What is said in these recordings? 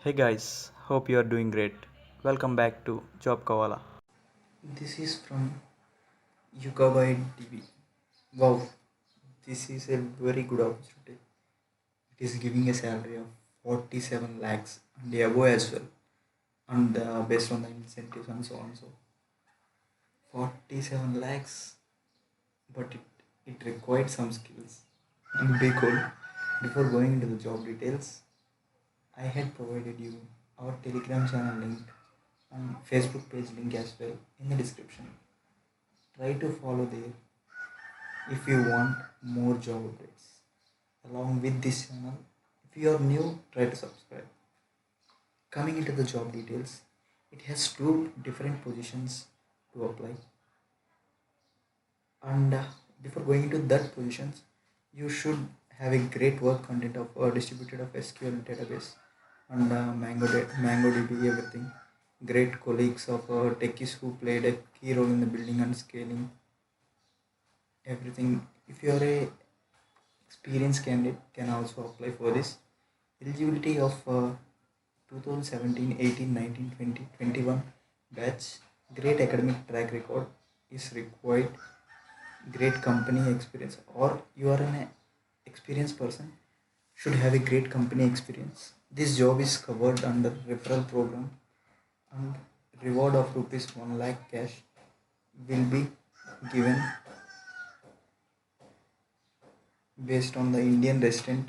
Hey guys, hope you are doing great. Welcome back to Job Koala. This is from Yugabyte DB. Wow, this is a very good opportunity. It is giving a salary of 47 lakhs and above as well, and based on the incentives and so on. So 47 lakhs, but it required some skills. And be cool. Before going into the job details, I had provided you our Telegram channel link and Facebook page link as well in the description. Try to follow there if you want more job updates along with this channel. If you are new, try to subscribe. Coming into the job details, it has two different positions to apply, and before going into that positions, you should have a great work content of distributed of SQL database and MongoDB, everything. Great colleagues of techies who played a key role in the building and scaling everything. If you are a experienced candidate, can also apply for this. Eligibility of 2017, 18, 19, 20, 21 batch. Great academic track record is required. Great company experience, or you are an experienced person, should have a great company experience. This job is covered under referral program, and reward of rupees 1 lakh cash will be given based on the Indian resident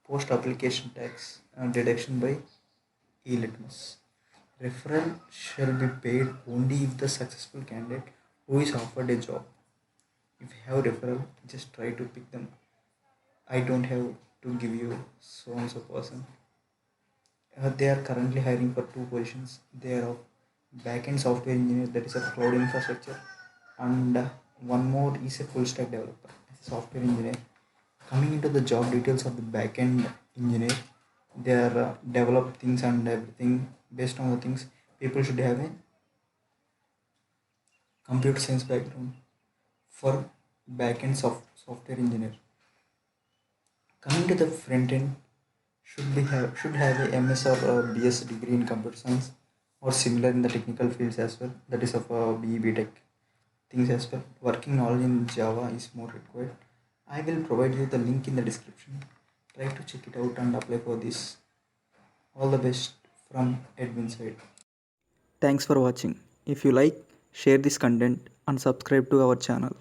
post application tax deduction by e-litmus. Referral shall be paid only if the successful candidate who is offered a job. If you have referral, just try to pick them. I don't have to give you so and so person. They are currently hiring for two positions. They are of backend software engineer, that is a cloud infrastructure, and one more is a full stack developer, software engineer. Coming into the job details of the backend engineer, they are develop things and everything based on the things. People should have a computer science background for backend software engineer. Coming to the front end, should have a MS or a BS degree in computer science or similar in the technical fields as well. That is of BE Tech things as well. Working knowledge in Java is more required. I will provide you the link in the description. Try to check it out and apply for this. All the best from Edwin side. Thanks for watching. If you like, share this content and subscribe to our channel.